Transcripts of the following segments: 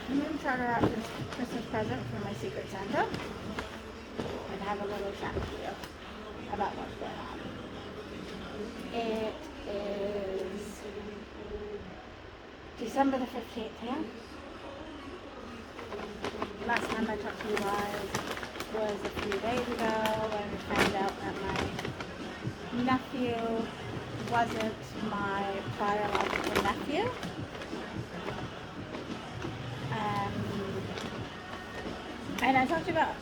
I'm going to try to wrap this Christmas present for my Secret Santa and have a little chat with you about what's going on. It is December the 15th here. Last time I talked to you guys was a few days ago when I found out that my nephew wasn't my biological nephew. And I've talked about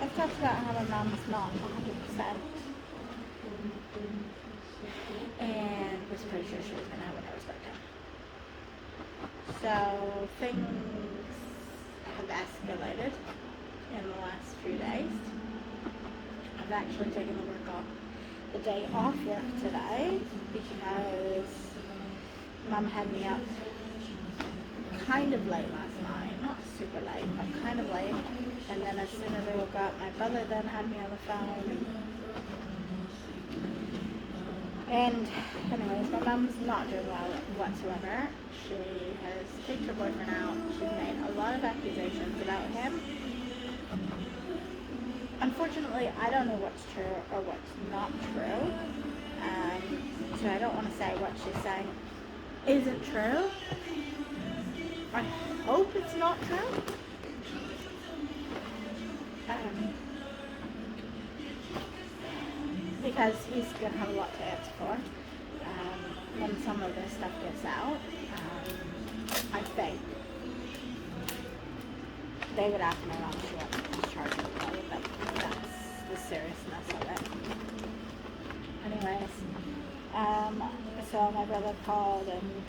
how my mom's not 100% and was pretty sure she was going to have a nose breakdown. So things have escalated in the last few days. I've actually taken the day off work today because Mom had me up kind of late last night, not super late, but kind of late. And then as soon as I woke up, my brother then had me on the phone. And anyways, my mom's not doing well whatsoever. She has kicked her boyfriend out. She's made a lot of accusations about him. Unfortunately, I don't know what's true or what's not true. So I don't want to say what she's saying isn't true. I hope it's not true. Because he's going to have a lot to answer for when some of this stuff gets out. I think they would ask my mom if she wants to discharge him, but that's the seriousness of it. Anyways, so my brother called and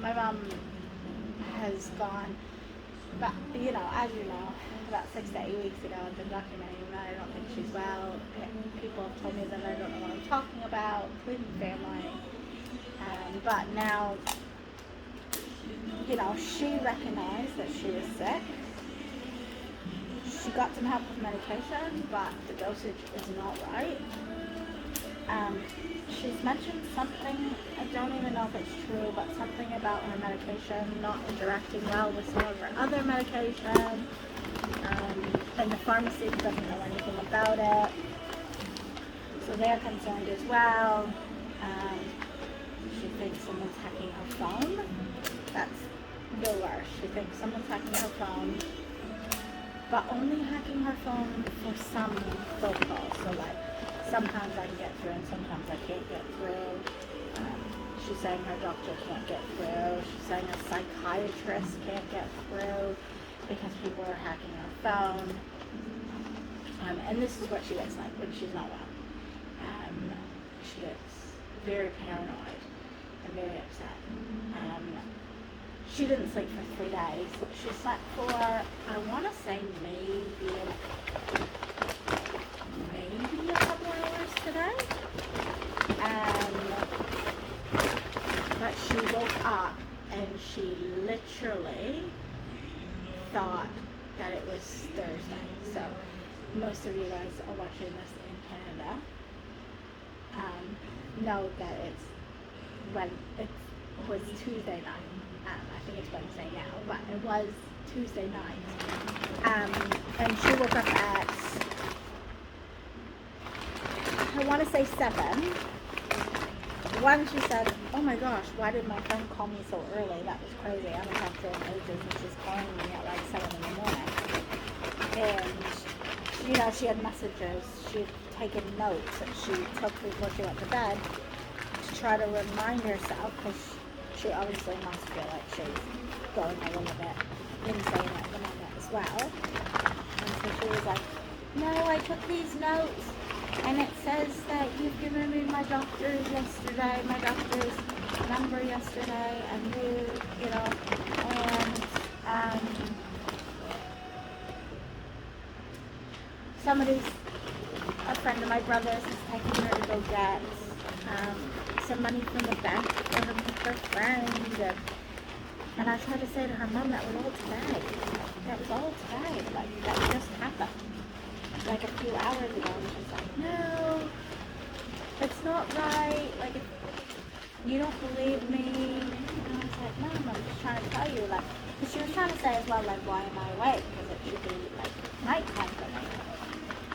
my mom has gone, but as you know, about 6 to 8 weeks ago, I've been documenting that I don't think she's well. People have told me that I don't know what I'm talking about, including family. But now, she recognized that she was sick. She got some help with medication, but the dosage is not right. She's mentioned something, I don't even know if it's true, but something about her medication not interacting well with some of her other medication. And the pharmacy doesn't know anything about it. So they're concerned as well. She thinks someone's hacking her phone. That's the worst. She thinks someone's hacking her phone, but only hacking her phone for some phone calls. So sometimes I can get through and sometimes I can't get through. She's saying her doctor can't get through. She's saying a psychiatrist can't get through because people are hacking her phone. And this is what she gets like when she's not well. She gets very paranoid and very upset. She didn't sleep for 3 days. She slept for, I want to say maybe a couple hours today. But she woke up and she literally thought that it was Thursday. So most of you guys are watching this in Canada know that it was Tuesday night. I think it's Wednesday now, but it was Tuesday night. And she woke up at, I want to say 7. One, she said, oh my gosh, why did my friend call me so early? That was crazy. I haven't talked to her in ages, and she's calling me at 7 in the morning. And, she had messages. She had taken notes that she took before she went to bed to try to remind herself, because she obviously must feel like she's going a little bit insane at the moment as well. And so she was like, no, I took these notes. And it says that you've given me my doctor's number yesterday, and a friend of my brother's is taking her to go get some money from the bank for her friend. And I tried to say to her, Mom, that was all today. That just happened. A few hours ago, and she's like, no, it's not right, you don't believe me. And I was like, Mom, I'm just trying to tell too, like, because she was trying to say as well, like, why am I awake? Because it should be, like, nighttime for me.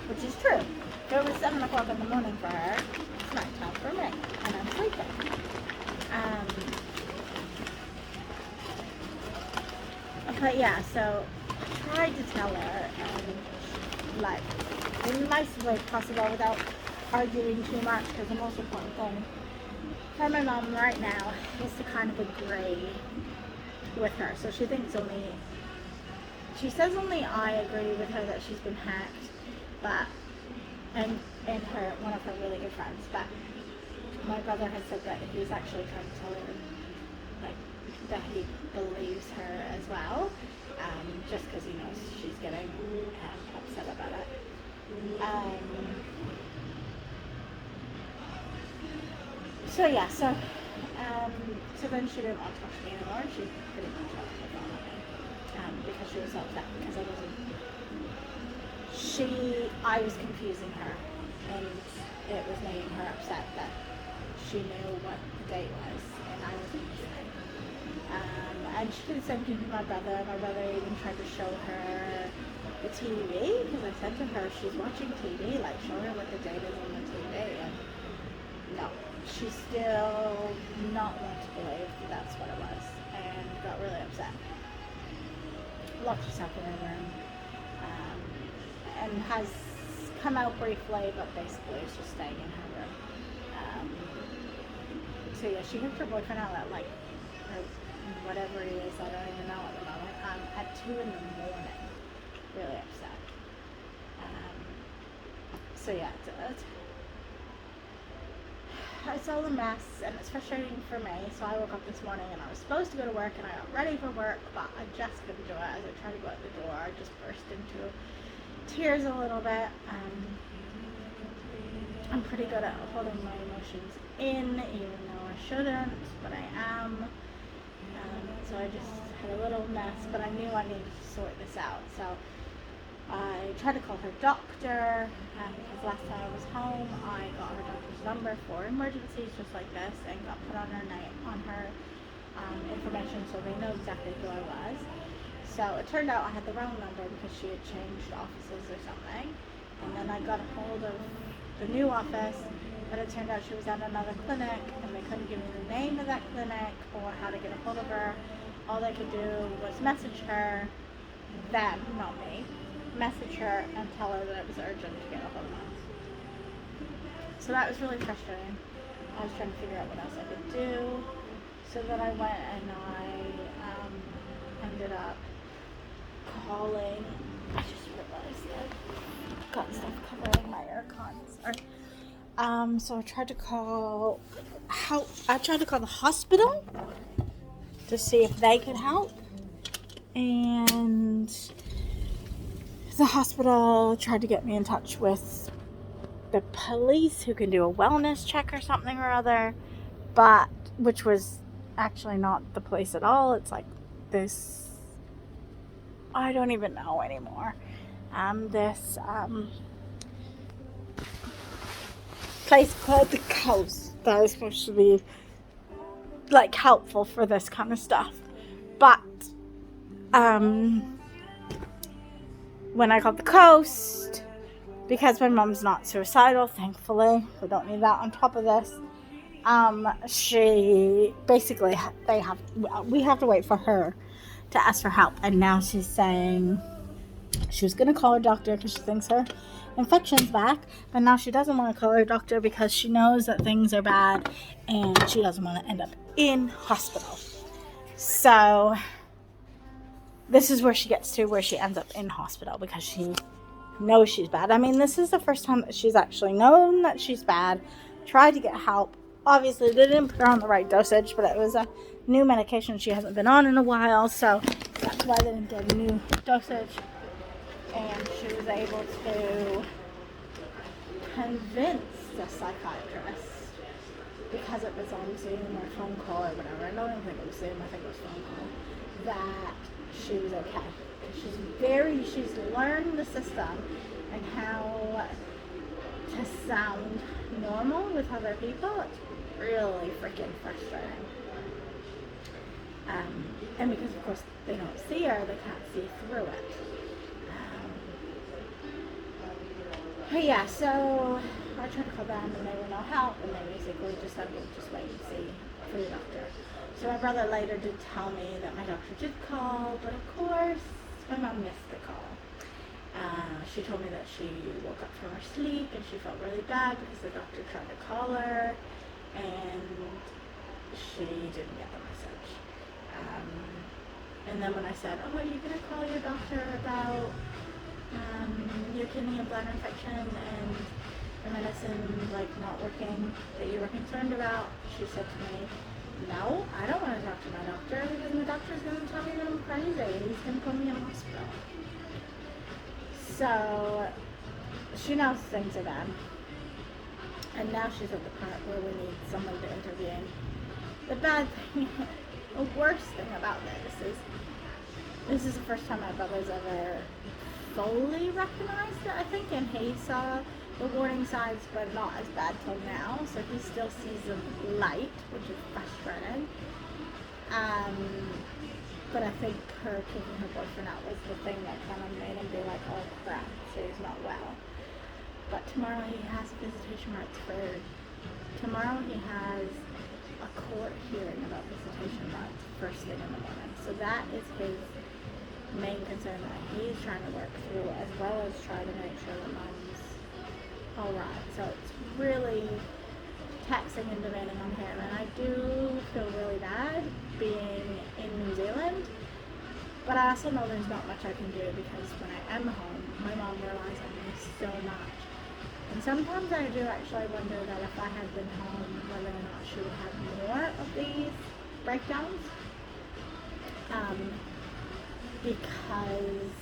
Which is true. If it was 7 o'clock in the morning for her, it's nighttime for me, and I'm sleeping. But yeah, so I tried to tell her, like, in the nicest way possible without arguing too much, because the most important thing for my mom right now is to kind of agree with her. So she says only I agree with her that she's been hacked, but, and one of her really good friends, but my brother has said that he's actually trying to tell her, like, that he believes her as well, just because he knows she's getting upset about it. So yeah, so then she didn't want to talk to me anymore. She pretty much left her phone on me, because she was so upset because I was confusing her, and it was making her upset that she knew what the date was and I wasn't listening. And she did the same thing to my brother. My brother even tried to show her the TV, because I said to her, she's watching TV, like, show her what the date is on the TV, and no, she still not want to believe that's what it was, and got really upset. Locked herself in her room, and has come out briefly, but basically is just staying in her room. So yeah, she hooked her boyfriend out at, like, or whatever he is, I don't even know at the moment, at 2 in the morning. Really upset. So yeah, it's all a mess, and it's frustrating for me. So I woke up this morning and I was supposed to go to work, and I got ready for work, but I just couldn't do it. As I tried to go out the door, I just burst into tears a little bit. I'm pretty good at holding my emotions in, even though I shouldn't, but I am. So I just had a little mess, but I knew I needed to sort this out. So I tried to call her doctor, because last time I was home, I got her doctor's number for emergencies just like this, and got put on her information, so they know exactly who I was. So it turned out I had the wrong number because she had changed offices or something, and then I got a hold of the new office, but it turned out she was at another clinic, and they couldn't give me the name of that clinic or how to get a hold of her. All they could do was message her, them, not me, message her and tell her that it was urgent to get a hold of her. So that was really frustrating. I was trying to figure out what else I could do, so that I went and I ended up calling. I just realized that I've got stuff covering my air cons. So I tried to call the hospital to see if they could help, and the hospital tried to get me in touch with the police, who can do a wellness check or something or other, but which was actually not the place at all. It's like this, I don't even know anymore. This place called the Coast that is supposed to be, like, helpful for this kind of stuff. But when I got the Coast, because my mom's not suicidal, thankfully, we don't need that on top of this. She basically, we have to wait for her to ask for help, and now she's saying she was going to call her doctor because she thinks her infection's back, but now she doesn't want to call her doctor because she knows that things are bad and she doesn't want to end up in hospital. So this is where she gets to, where she ends up in hospital because she knows she's bad. I mean, this is the first time that she's actually known that she's bad, tried to get help. Obviously, they didn't put her on the right dosage, but it was a new medication she hasn't been on in a while, so that's why they didn't get a new dosage. And she was able to convince the psychiatrist, because it was on Zoom or phone call or whatever, I don't even think it was Zoom, I think it was phone call, that she was okay. She's learned the system and how to sound normal with other people. It's really freaking frustrating. And because of course they don't see her, they can't see through it. But yeah, so I tried to call them and they were no help, and they basically just said, we'll just wait and see for the doctor. So my brother later did tell me that my doctor did call, but of course my mom missed the call. She told me that she woke up from her sleep and she felt really bad because the doctor tried to call her and she didn't get the message. And then when I said, oh, are you going to call your doctor about your kidney and bladder infection and the medicine like not working that you were concerned about, she said to me, no, I don't want to talk to my doctor because my doctor's going to tell me that I'm crazy. He's going to put me in hospital. So she knows things are bad. And now she's at the part where we need someone to intervene. The bad thing, the worst thing about this is the first time my brother's ever fully recognized it, I think, and he saw the warning signs, but not as bad till now, so he still sees the light, which is frustrating. But I think her kicking her boyfriend out was the thing that kind of made him be like, oh crap, so he's not well. But tomorrow he has visitation rights for, tomorrow he has a court hearing about visitation rights first thing in the morning. So that is his main concern that he's trying to work through, as well as try to make sure that mom's alright. So it's really taxing and demanding on him, and I do feel really bad being in New Zealand, but I also know there's not much I can do because when I am home, my mom relies on me so much. And sometimes I do actually wonder that if I had been home, whether or not she would have more of these breakdowns. Because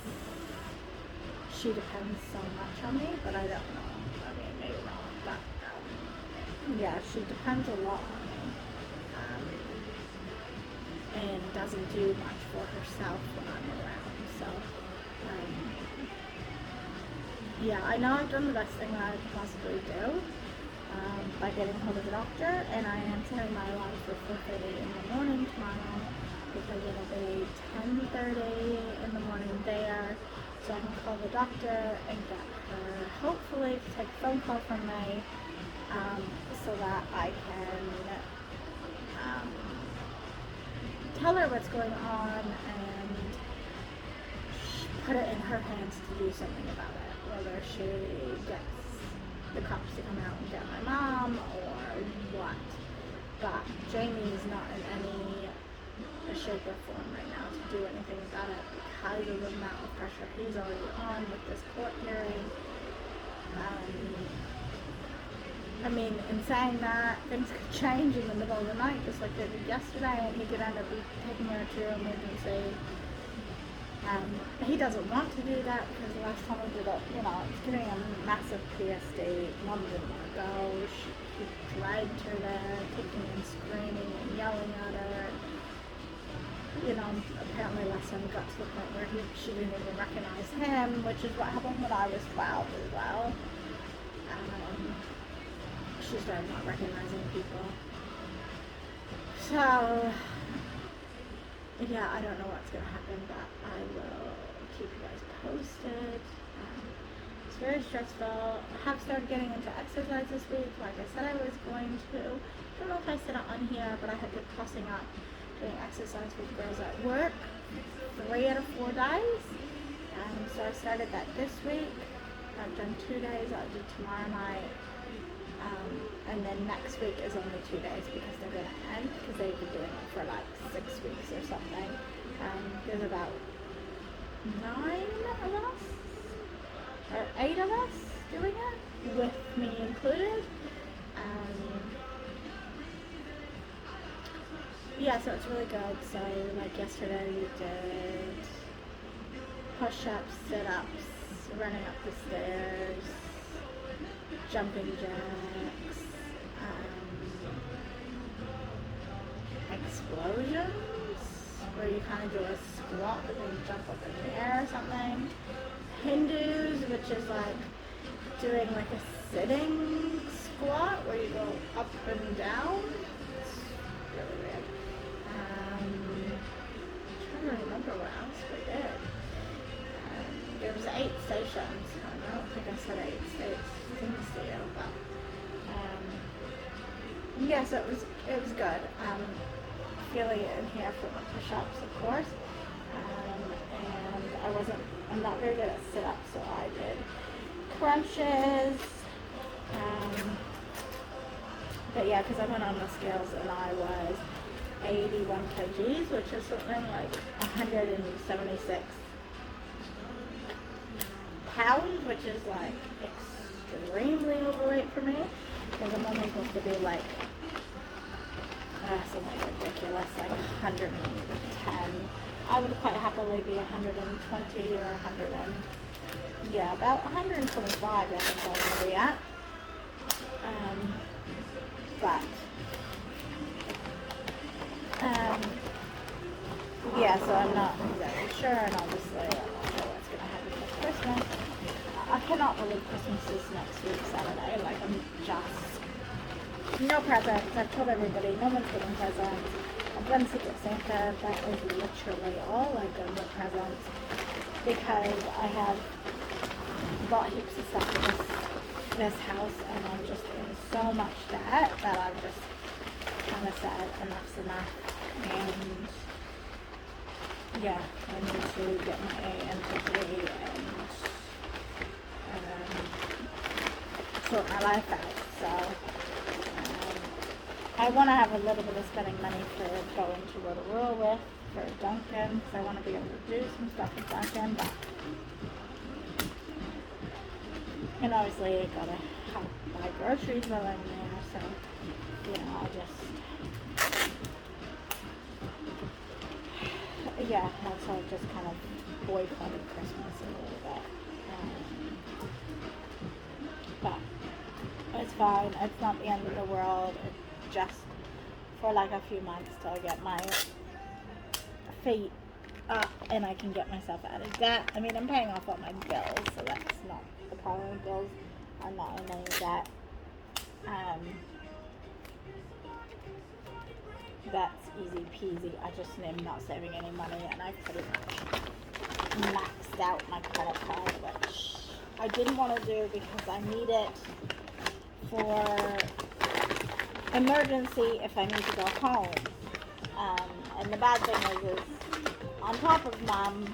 she depends so much on me, but I don't know. I mean, maybe not, but yeah, she depends a lot on me, and doesn't do much for herself when I'm around. So, yeah, I know I've done the best thing that I could possibly do by getting hold of the doctor, and I am setting my alarm for 4:30 in the morning tomorrow, because it'll be 10:30 in the morning there, so I can call the doctor and get her, hopefully, to take a phone call from me, so that I can tell her what's going on and put it in her hands to do something about it, whether she gets the cops to come out and get my mom or what. But Jamie's not in any shape or form right now to do anything about it because of the amount of pressure he's already on with this court hearing. I mean, in saying that, things could change in the middle of the night, just like they did yesterday, and he could end up taking her to emergency. He doesn't want to do that because the last time he did it, you know, it's giving him massive PSD. Mom didn't want to go. He dragged her there, kicking and screaming and yelling at her. You know, apparently last time he got to the point where she didn't even recognize him, which is what happened when I was 12 as well. She started not recognizing people. So, yeah, I don't know what's going to happen, but I will keep you guys posted. It's very stressful. I have started getting into exercise this week, like I said I was going to. I don't know if I said it on here, but I have been crossing up doing exercise with girls at work 3 out of 4 days. So I started that this week. I've done 2 days. I'll do tomorrow night. And then next week is only 2 days because they're going to end, because they've been doing it for like 6 weeks or something. There's about 9 of us, or 8 of us doing it, with me included. Yeah, so it's really good. So like yesterday we did push-ups, sit-ups, running up the stairs, jumping jacks, explosions, where you kind of do a squat but then jump up in the air or something. Hindus, which is like doing like a sitting squat where you go up and down. It's really weird. was 8 stations. I don't think I said 8 states in the studio, but yeah, so it was good. Feeling it in here for the push-ups, of course. And I'm not very good at sit-ups, so I did crunches. But yeah, because I went on the scales and I was 81 kgs, which is something like 176 pounds, which is like extremely overweight for me, because I'm only supposed to be like something ridiculous, like 110. I would quite happily be 120 or 100 and, yeah, about 125 I think I want to be at. But yeah, so I'm not exactly sure, and obviously I'm not sure what's going to happen for Christmas. I cannot believe Christmas is next week, Saturday. Like, I'm just, no presents. I've told everybody, no one's getting presents. I've done Secret Santa. That is literally all I've done with presents, because I have bought heaps of stuff in this house, and I'm just in so much debt that I've just kind of said enough's enough. And yeah, I need to get my entity and sort my life out. So I want to have a little bit of spending money for going to Rotorua with, for Dunkin', because I want to be able to do some stuff with Dunkin', but, and obviously I gotta help buy groceries while I'm there, so, you know, yeah, also just kind of boycotted Christmas a little bit. But it's fine. It's not the end of the world. It's just for like a few months till I get my feet up and I can get myself out of debt. I mean, I'm paying off all my bills, so that's not the problem. Bills are not in any debt. That's easy peasy. I just am not saving any money, and I pretty much maxed out my credit card, which I didn't want to do because I need it for emergency if I need to go home. And the bad thing is on top of Mom,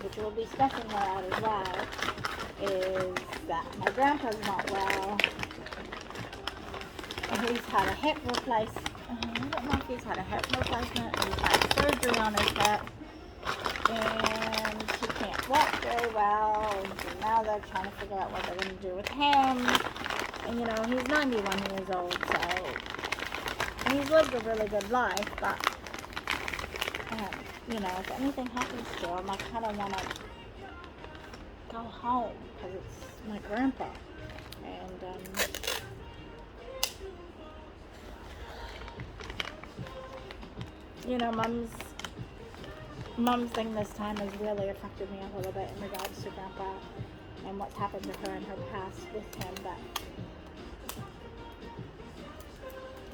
which will be stressing her out as well, is that my grandpa's not well. He's had a hip replacement. I don't know if he's had a hip replacement, or he's had surgery on his hip, and he can't walk very well, and so now they're trying to figure out what they're going to do with him. And you know, he's 91 years old, so he's lived a really good life, but you know, if anything happens to him, I kind of want to go home, because it's my grandpa. And you know, Mom's thing this time has really affected me a little bit in regards to Grandpa and what's happened to her in her past with him. But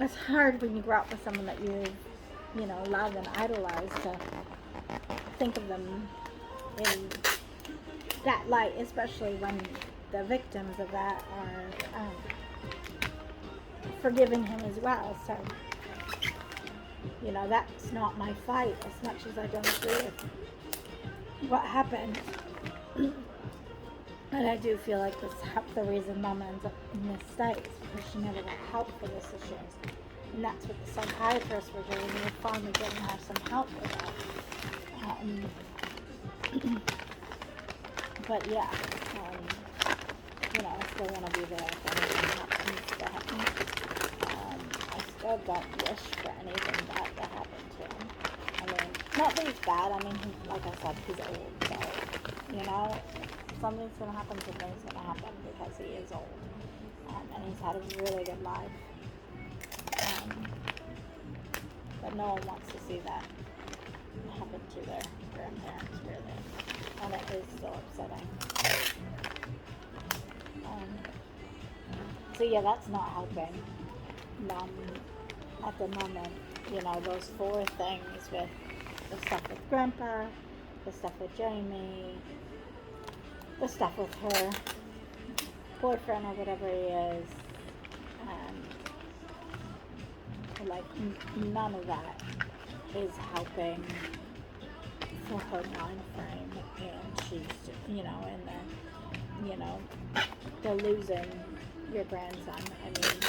it's hard when you grow up with someone that you know, love and idolize, to think of them in that light, especially when the victims of that are forgiving him as well. So, you know, that's not my fight, as much as I don't agree with what happened. And I do feel like the reason Mom ends up in this state is because she never got help for this issue. And that's what the psychiatrists were doing. They were finally getting her some help with that. But yeah, you know, I still want to be there if anything happens to him. I still don't wish for anything bad to happen to him. I mean, not that he's bad. I mean, like I said, he's old. So, you know, something's going to happen to him. It's going to happen because he is old. And he's had a really good life. But no one wants to see that happen to their grandparents, really. And it is so upsetting. So yeah, that's not helping Mom at the moment. You know, those 4 things with the stuff with Grandpa, the stuff with Jamie, the stuff with her boyfriend or whatever he is, like none of that is helping for her mind frame, and she's, you know, and then, you know, they're losing your grandson. I mean,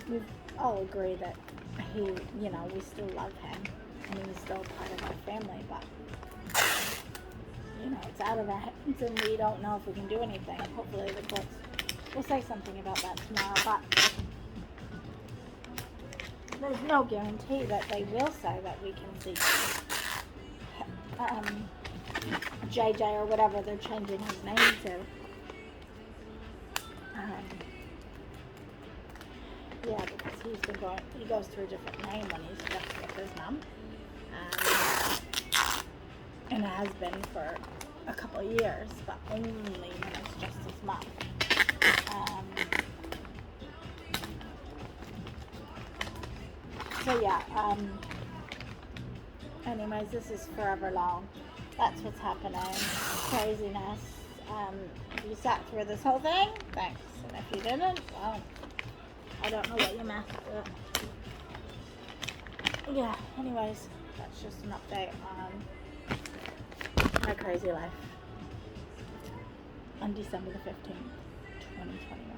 we all agree that he, you know, we still love him. I mean, he's still part of our family, but, you know, it's out of our hands and we don't know if we can do anything. Hopefully the courts will say something about that tomorrow, but there's no guarantee that they will say that we can see JJ or whatever they're changing his name to. Yeah, because he goes through a different name when he's just with his mum. And it has been for a couple of years, but only when it's just his mum. So yeah, anyways, this is forever long. That's what's happening. Craziness. If you sat through this whole thing, thanks. And if you didn't, well, I don't know what you missed. Yeah, anyways, that's just an update on my crazy life on December the 15th, 2021.